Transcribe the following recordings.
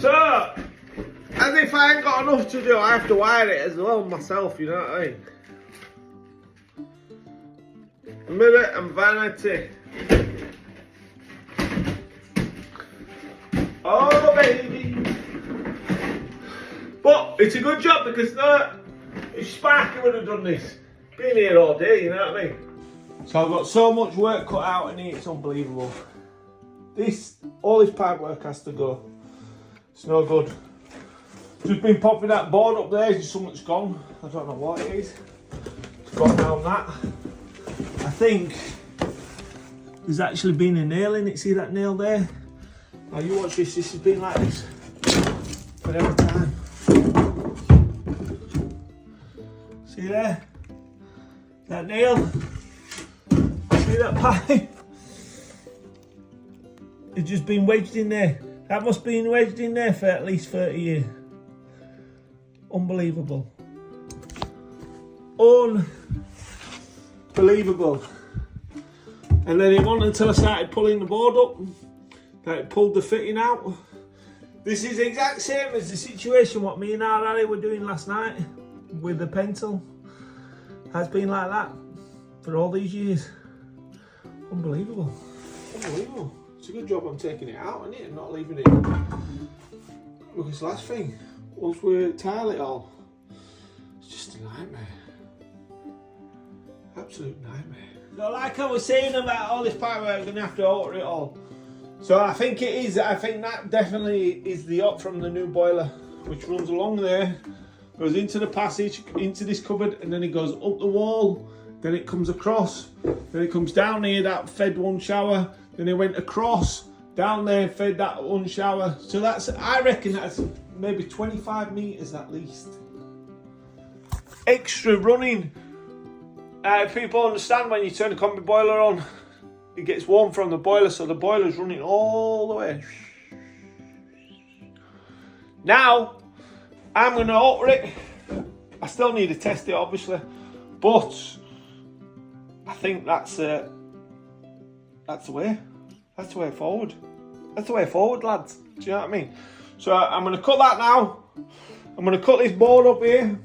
So, as if I ain't got enough to do, I have to wire it as well myself, you know what I mean? Mirror and vanity. Oh baby. But it's a good job because if Sparky would have done this, been here all day, you know what I mean? So I've got so much work cut out in here, it's unbelievable. All this pipe work has to go. It's no good. Just been popping that board up there, something's gone. I don't know what it is. It's gone down that. I think there's actually been a nail in it. See that nail there? Now you watch this, this has been like this for every time. See there? That nail? See that pipe? It's just been wedged in there. That must have been wedged in there for at least 30 years. Unbelievable. Unbelievable. And then it wasn't until I started pulling the board up that it pulled the fitting out. This is the exact same as the situation what me and our Ali were doing last night with the pencil. Has been like that for all these years. Unbelievable. Unbelievable. It's a good job I'm taking it out, isn't it? And not leaving it. Look, it's the last thing. Once we tile it all, it's just a nightmare. Absolute nightmare. So like I was saying about all this pipe work, I'm going to have to alter it all. So I think it is, I think that definitely is the up from the new boiler, which runs along there, goes into the passage, into this cupboard, and then it goes up the wall, then it comes across, then it comes down here, that fed one shower, then it went across, down there, fed that one shower. So that's, I reckon that's maybe 25 metres at least. Extra running. If people understand, when you turn the combi boiler on, it gets warm from the boiler, so the boiler's running all the way. Now, I'm going to alter it. I still need to test it, obviously, but I think that's the way. That's the way forward. That's the way forward, lads. Do you know what I mean? So I'm going to cut that now. I'm going to cut this board up here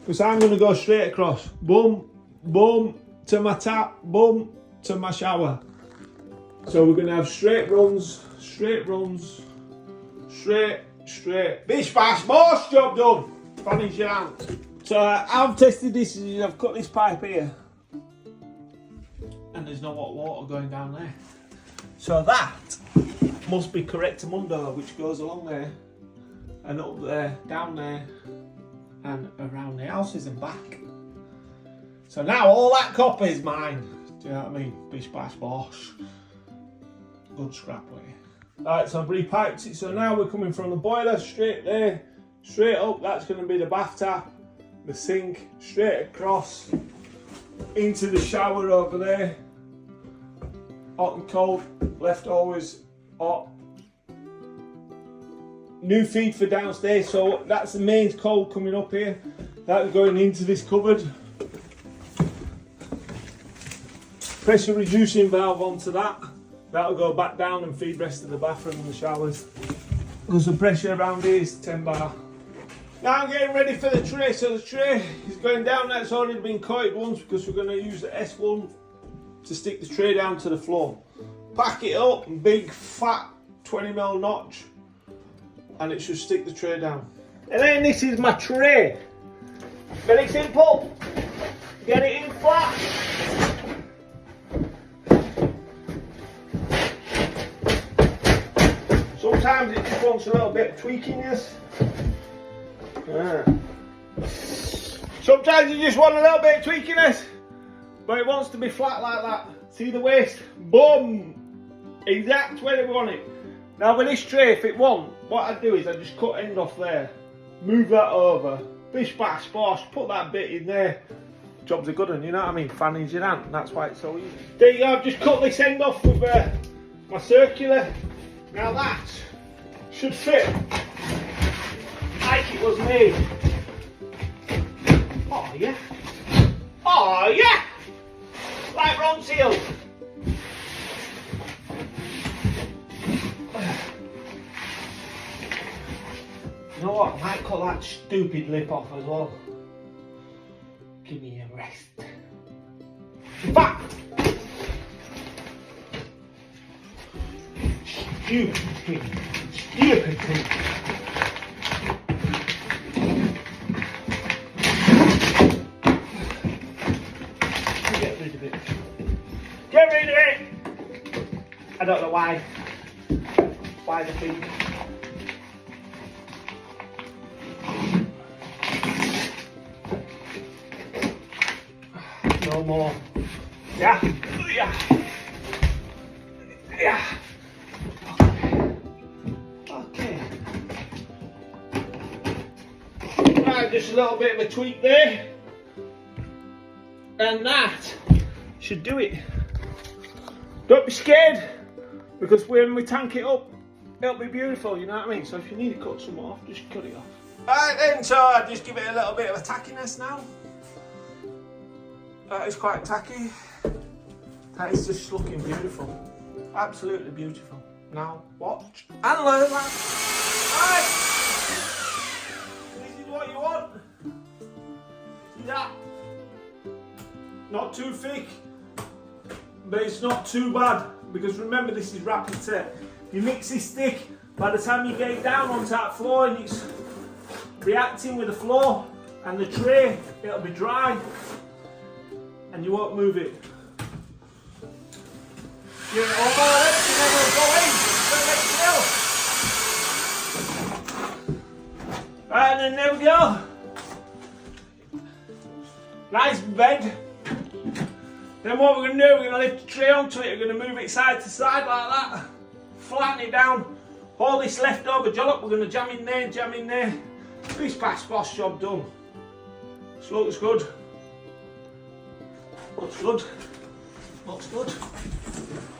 because I'm going to go straight across. Boom, boom, to my tap, boom, to my shower. So we're going to have straight runs, straight. Bish bash, bosh, job done. Finish your hand. So I've tested this, I've cut this pipe here. And there's no hot water going down there. So that must be correctamundo, which goes along there and up there, down there and around the houses and back. So now all that copper is mine. Do you know what I mean? Bish bash bosh. Good scrap way. Alright, so I've repiped it. So now we're coming from the boiler straight there, straight up. That's going to be the bath tap, the sink, straight across into the shower over there. Hot and cold, left always hot. New feed for downstairs, so that's the mains cold coming up here. That's going into this cupboard. Pressure reducing valve onto that. That'll go back down and feed rest of the bathroom and the showers. Because the pressure around here is 10 bar. Now I'm getting ready for the tray. So the tray is going down. That's already been coated once because we're going to use the S1 to stick the tray down to the floor. Pack it up, big fat 20mm notch, and it should stick the tray down. And then this is my tray. Very simple. Get it in flat. Sometimes it just wants a little bit of tweaking, yes. Sometimes you just want a little bit of tweakiness, but it wants to be flat like that. See the waist? Boom! Exact where we want it. Now with this tray, if it won't, what I do is I just cut end off there, move that over, bish bash bosh, put that bit in there. Job's a good one, you know what I mean? Fanny's your aunt, that's why it's so easy. There you go, I've just cut this end off with my circular. Now that should fit like it was made. Oh yeah. Oh yeah! Like Ron Seal. know what? I might cut that stupid lip off as well. Give me a rest. In fact, stupid thing. Get rid of it. Get rid of it! I don't know why. Why the thing. No more. Yeah. Okay. Right, just a little bit of a tweak there. And that should do it. Don't be scared, because when we tank it up, it'll be beautiful, you know what I mean? So if you need to cut some off, just cut it off. Alright then, so I just give it a little bit of a tackiness now. That is quite tacky. That is just looking beautiful. Absolutely beautiful. Now, watch and learn that. Alright. This is what you want. See that? Not too thick, but it's not too bad. Because remember, this is rapid set. You mix this thick, by the time you get it down onto that floor and it's reacting with the floor and the tray, it'll be dry. And you won't move it. Give it all more left and then it'll go in. Right, and then there we go. Nice bed. Then what we're going to do, we're going to lift the tray onto it, we're going to move it side to side like that. Flatten it down. All this leftover jollop, we're going to jam in there. Bish bash boss, job done. This looks good. Looks good. Looks good.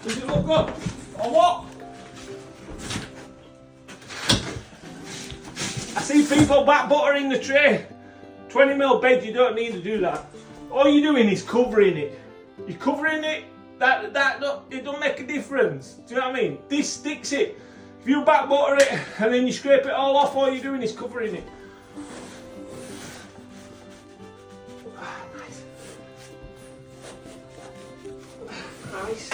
Does it look good? Or what? I see people back buttering the tray. 20mm bed, you don't need to do that. All you're doing is covering it. You're covering it, it don't make a difference. Do you know what I mean? This sticks it. If you back butter it and then you scrape it all off, all you're doing is covering it. Nice.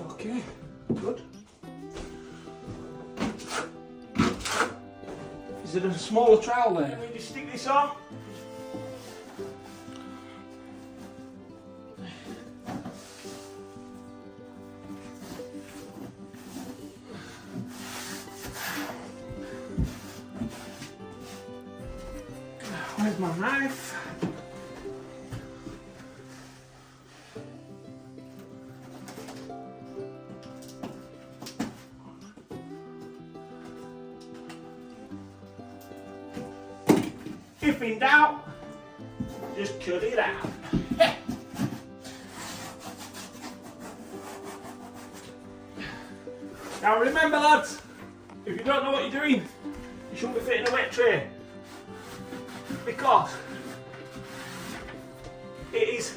Okay, good. Is it a smaller trowel there? Can we just stick this on? Where's my knife? If in doubt, just cut it out. Now remember lads, if you don't know what you're doing, you shouldn't be fitting a wet tray. Because it is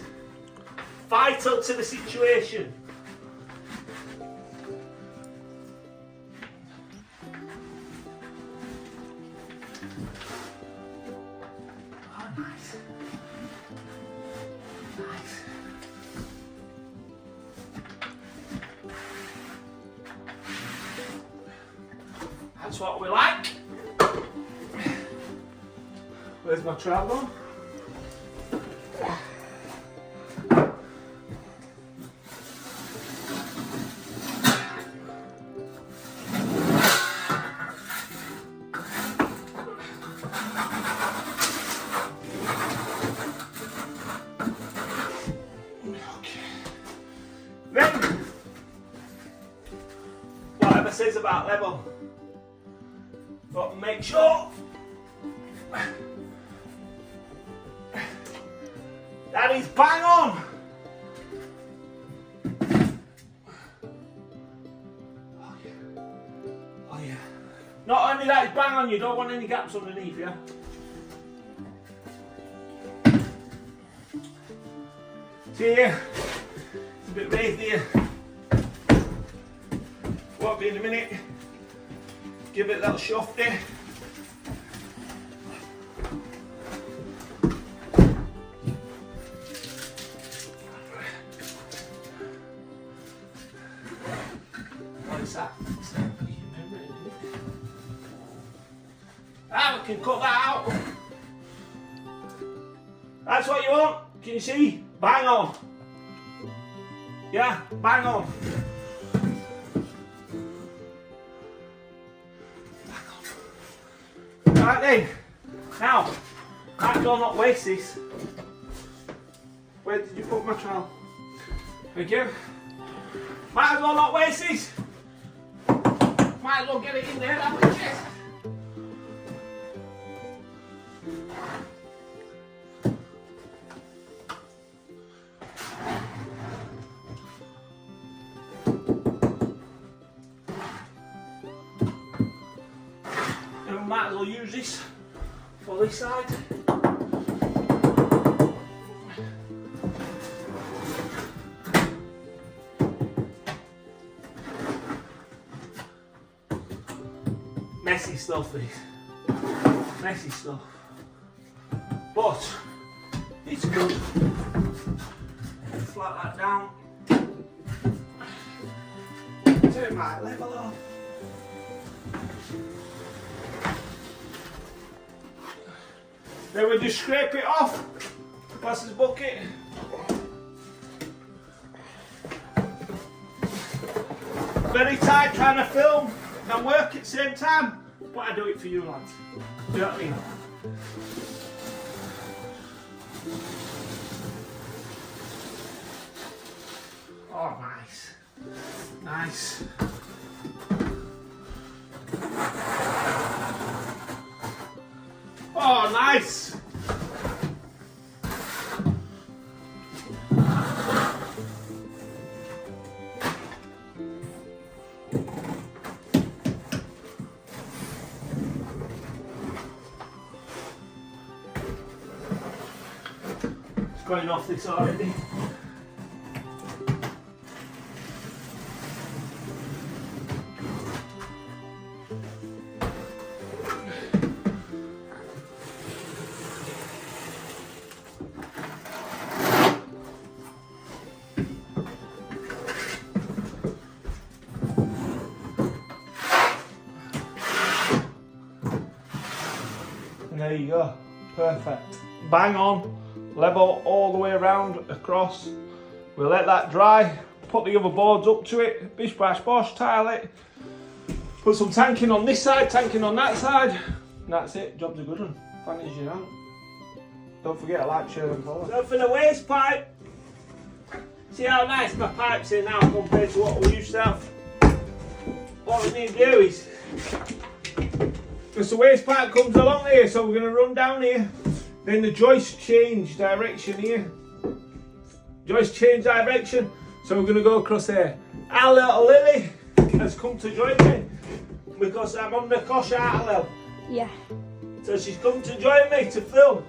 vital to the situation. That's what we like. Where's my trowel gone? Then, whatever says about level, but make sure that is bang on. Oh yeah. Oh yeah. Not only that, it's bang on, you don't want any gaps underneath, yeah? See here? It's a bit raised here. Won't be in a minute. Give it a little shofty. What is that? Ah, we can cut that out. That's what you want. Can you see? Bang on. Yeah, bang on. Right then, now, might as well not waste this. Where did you put my trowel? Thank you. Might as well not waste this. Might as well get it in there, that was it. Might as well use this for this side. Messy stuff this. Messy stuff. But it's good. Flat that down. Turn my level off. Then we just scrape it off, pass this bucket. Very tight trying to film and work at the same time, but I do it for you lads. Do you know what I mean? Oh, nice. Nice. Oh, nice! It's going off this already. There you go, perfect. Bang on, level all the way around across. We'll let that dry, put the other boards up to it, bish bash bosh, tile it. Put some tanking on this side, tanking on that side. And that's it, job's a good one. Fanny's you out. Don't forget to like, share and follow. So for the waste pipe, see how nice my pipe's here now compared to what we used to have. What we need to do is, because the waste pipe comes along here, so we're going to run down here. Then the joist change direction here. Joist change direction, so we're going to go across there. Our little Lily has come to join me because I'm on the Kosh Artelel. Yeah. So she's come to join me to film.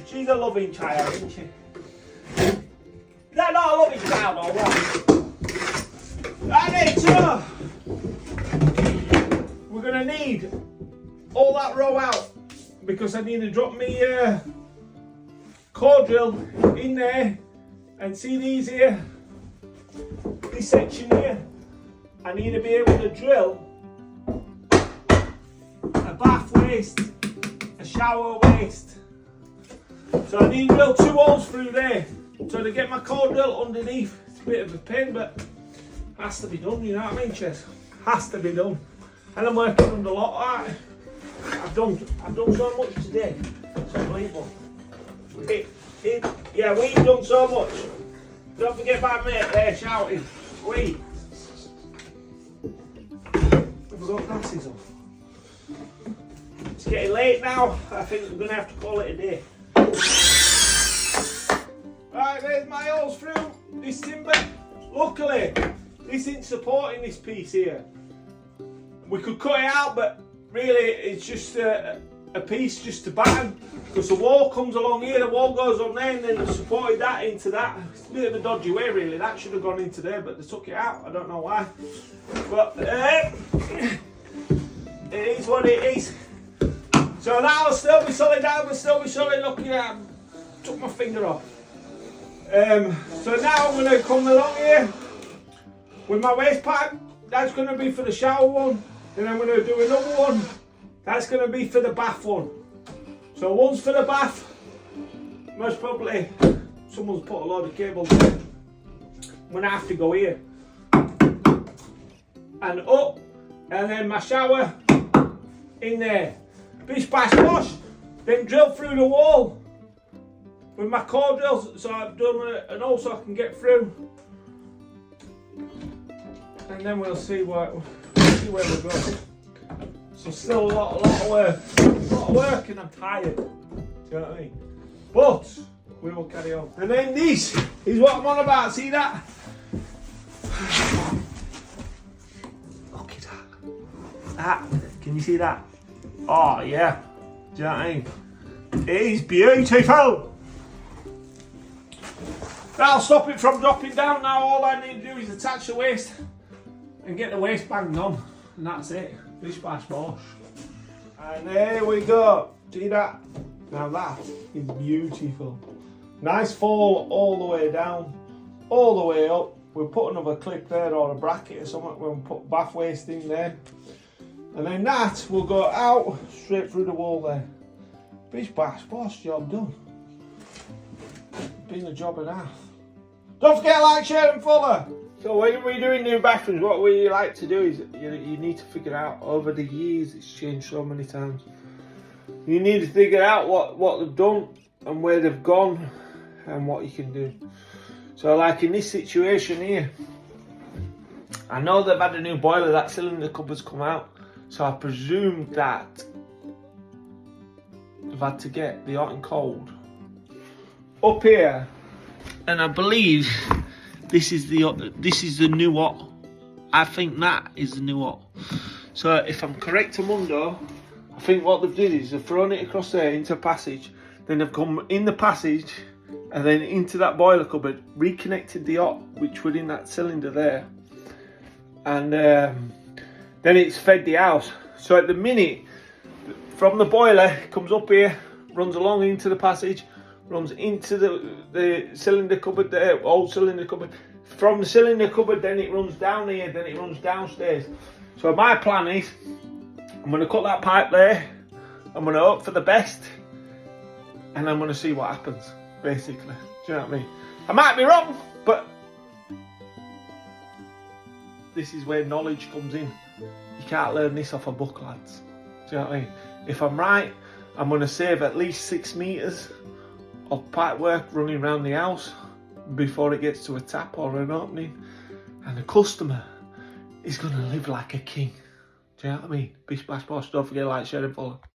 She's a loving child, isn't she? Is that not a loving child or what? Right, so we're going to need all that row out because I need to drop my core drill in there and see these here, this section here. I need to be able to drill a bath waste, a shower waste. So I need to drill 2 holes through there. So to get my core drill underneath, it's a bit of a pain, but has to be done, you know what I mean, Chess? Has to be done. And I'm working under a lot of that. I've done so much today. It's unbelievable. Yeah, we've done so much. Don't forget my mate there shouting. Wait. Have we got glasses on? It's getting late now. I think we're going to have to call it a day. Right, there's my holes through this timber. Luckily, this isn't supporting this piece here. We could cut it out, but really it's just a piece just to batten, because the wall comes along here, the wall goes on there, and then they supported that into that. It's a bit of a dodgy way really, that should have gone into there, but they took it out, I don't know why. But it is what it is. So that'll still be solid, looking at, took my finger off. So now I'm going to come along here with my waste pipe. That's going to be for the shower one. Then I'm going to do another one. That's going to be for the bath one. So one's for the bath. Most probably someone's put a load of cables in. I'm going to have to go here and up, and then my shower in there. Bish bash bosh. Then drill through the wall with my core drills, so I've done an hole so I can get through, and then we'll see where we go. So still a lot of work, and I'm tired. Do you know what I mean? But we will carry on. And then this is what I'm on about. See that? Look at that. That. Can you see that? Oh yeah. Do you know what I mean? It is beautiful. That'll stop it from dropping down now. All I need to do is attach the waste and get the waste banged on, and that's it. Bish bash bosh. And there we go. See that? Now that is beautiful. Nice fall all the way down, all the way up. We'll put another clip there or a bracket or something. We'll put bath waste in there. And then that will go out straight through the wall there. Bish bash bosh, job done. Been a job and a half. Don't forget to like, share and follow. So when we're doing new bathrooms, what we like to do is you need to figure out, over the years it's changed so many times. You need to figure out what they've done and where they've gone and what you can do. So like in this situation here, I know they've had a new boiler, that cylinder cupboard's come out. So I presume that they've had to get the hot and cold up here, and I believe this is the new hot. I think that is the new hot. So if I'm correct, Mundo, I think what they've did is they've thrown it across there into a passage, then they've come in the passage and then into that boiler cupboard, reconnected the hot which was in that cylinder there, and then it's fed the house. So at the minute, from the boiler, it comes up here, runs along into the passage, runs into the cylinder cupboard there, old cylinder cupboard. From the cylinder cupboard, then it runs down here, then it runs downstairs. So my plan is, I'm going to cut that pipe there, I'm going to hope for the best, and I'm going to see what happens, basically. Do you know what I mean? I might be wrong, but this is where knowledge comes in. You can't learn this off a book, lads. Do you know what I mean? If I'm right, I'm going to save at least 6 metres of pipe work running around the house before it gets to a tap or an opening, and the customer is going to live like a king. Do you know what I mean? Bish bash bosh. Don't forget to like, share and follow.